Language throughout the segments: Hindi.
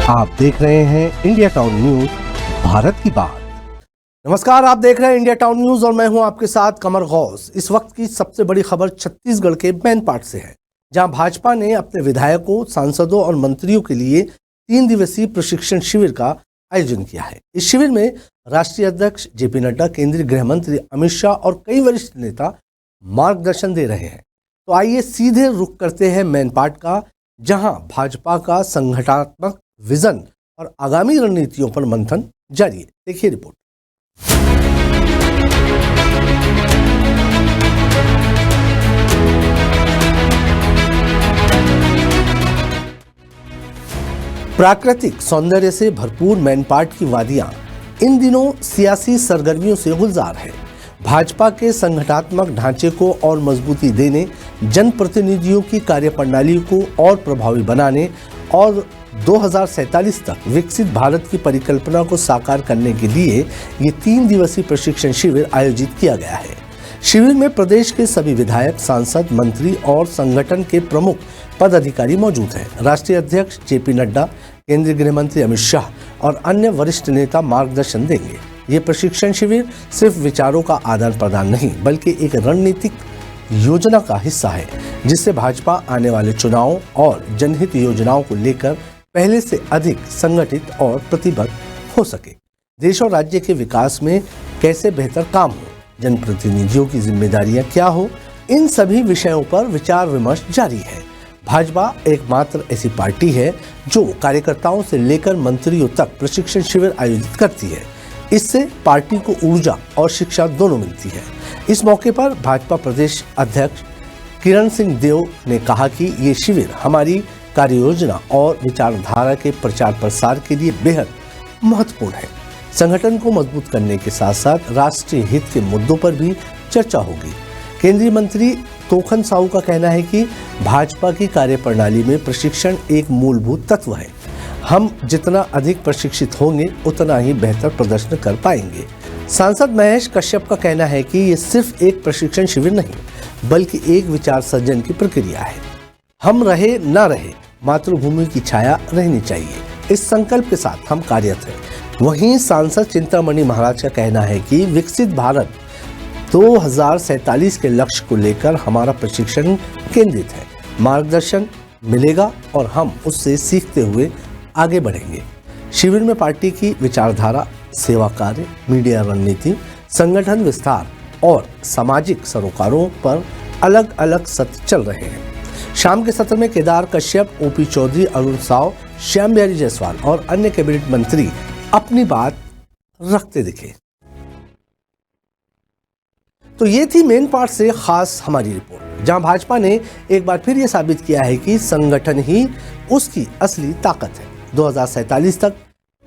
आप देख रहे हैं इंडिया टाउन न्यूज भारत की बात। नमस्कार, आप देख रहे हैं इंडिया टाउन न्यूज और मैं हूं आपके साथ कमर गौस। इस वक्त की सबसे बड़ी खबर छत्तीसगढ़ के मैनपाट से है, जहां भाजपा ने अपने विधायकों, सांसदों और मंत्रियों के लिए 3 दिवसीय प्रशिक्षण शिविर का आयोजन किया है। इस शिविर में राष्ट्रीय अध्यक्ष जेपी नड्डा, केंद्रीय गृह मंत्री अमित शाह और कई वरिष्ठ नेता मार्गदर्शन दे रहे हैं। तो आइए सीधे रुख करते हैं मैनपाट का, जहां भाजपा का संगठनात्मक विजन और आगामी रणनीतियों पर मंथन जारी है। देखिए रिपोर्ट। प्राकृतिक सौंदर्य से भरपूर मैनपाट की वादियां इन दिनों सियासी सरगर्मियों से गुलजार है। भाजपा के संगठनात्मक ढांचे को और मजबूती देने, जनप्रतिनिधियों की कार्यप्रणाली को और प्रभावी बनाने और 2047 तक विकसित भारत की परिकल्पना को साकार करने के लिए ये 3 दिवसीय प्रशिक्षण शिविर आयोजित किया गया है। शिविर में प्रदेश के सभी विधायक, सांसद, मंत्री और संगठन के प्रमुख पदाधिकारी मौजूद हैं। राष्ट्रीय अध्यक्ष जेपी नड्डा, केंद्रीय गृह मंत्री अमित शाह और अन्य वरिष्ठ नेता मार्गदर्शन देंगे। ये प्रशिक्षण शिविर सिर्फ विचारों का आदान प्रदान नहीं, बल्कि एक रणनीतिक योजना का हिस्सा है, जिससे भाजपा आने वाले चुनावों और जनहित योजनाओं को लेकर पहले से अधिक संगठित और प्रतिबद्ध हो सके। देश और राज्य के विकास में कैसे बेहतर काम हो, जनप्रतिनिधियों की जिम्मेदारियां क्या हो, इन सभी विषयों पर विचार विमर्श जारी है। भाजपा एकमात्र ऐसी पार्टी है जो कार्यकर्ताओं से लेकर मंत्रियों तक प्रशिक्षण शिविर आयोजित करती है। इससे पार्टी को ऊर्जा और शिक्षा दोनों मिलती है। इस मौके पर भाजपा प्रदेश अध्यक्ष किरण सिंह देव ने कहा कि ये शिविर हमारी कार्य योजना और विचारधारा के प्रचार प्रसार के लिए बेहद महत्वपूर्ण है। संगठन को मजबूत करने के साथ साथ राष्ट्रीय हित के मुद्दों पर भी चर्चा होगी। केंद्रीय मंत्री तोखन साहू का कहना है कि भाजपा की कार्यप्रणाली में प्रशिक्षण एक मूलभूत तत्व है। हम जितना अधिक प्रशिक्षित होंगे उतना ही बेहतर प्रदर्शन कर पाएंगे। सांसद महेश कश्यप का कहना है कि ये सिर्फ एक प्रशिक्षण शिविर नहीं, बल्कि एक विचार सर्जन की प्रक्रिया है। हम रहे ना रहे, मातृभूमि की छाया रहनी चाहिए, इस संकल्प के साथ हम कार्यरत हैं। वहीं सांसद चिंतामणि महाराज का कहना है कि विकसित भारत 2047 के लक्ष्य को लेकर हमारा प्रशिक्षण केंद्रित है। मार्गदर्शन मिलेगा और हम उससे सीखते हुए आगे बढ़ेंगे। शिविर में पार्टी की विचारधारा, सेवा कार्य, मीडिया रणनीति, संगठन विस्तार और सामाजिक सरोकारों पर अलग अलग सत्र चल रहे हैं। शाम के सत्र में केदार कश्यप, ओपी चौधरी, अरुण साव, श्याम बिहारी जायसवाल और अन्य कैबिनेट मंत्री अपनी बात रखते दिखे। तो ये थी मैनपाट से खास हमारी रिपोर्ट, जहां भाजपा ने एक बार फिर ये साबित किया है कि संगठन ही उसकी असली ताकत है। 2047 तक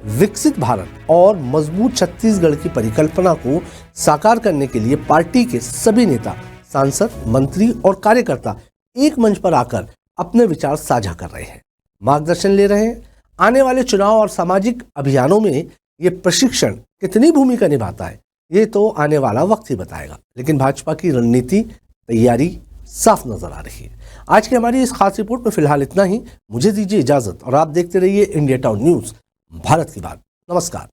विकसित भारत और मजबूत छत्तीसगढ़ की परिकल्पना को साकार करने के लिए पार्टी के सभी नेता, सांसद, मंत्री और कार्यकर्ता एक मंच पर आकर अपने विचार साझा कर रहे हैं, मार्गदर्शन ले रहे हैं। आने वाले चुनाव और सामाजिक अभियानों में ये प्रशिक्षण कितनी भूमिका निभाता है, ये तो आने वाला वक्त ही बताएगा। लेकिन भाजपा की रणनीति, तैयारी साफ नजर आ रही है। आज की हमारी इस खास रिपोर्ट में फिलहाल इतना ही। मुझे दीजिए इजाजत और आप देखते रहिए इंडिया टाउन न्यूज भारत की बात। नमस्कार।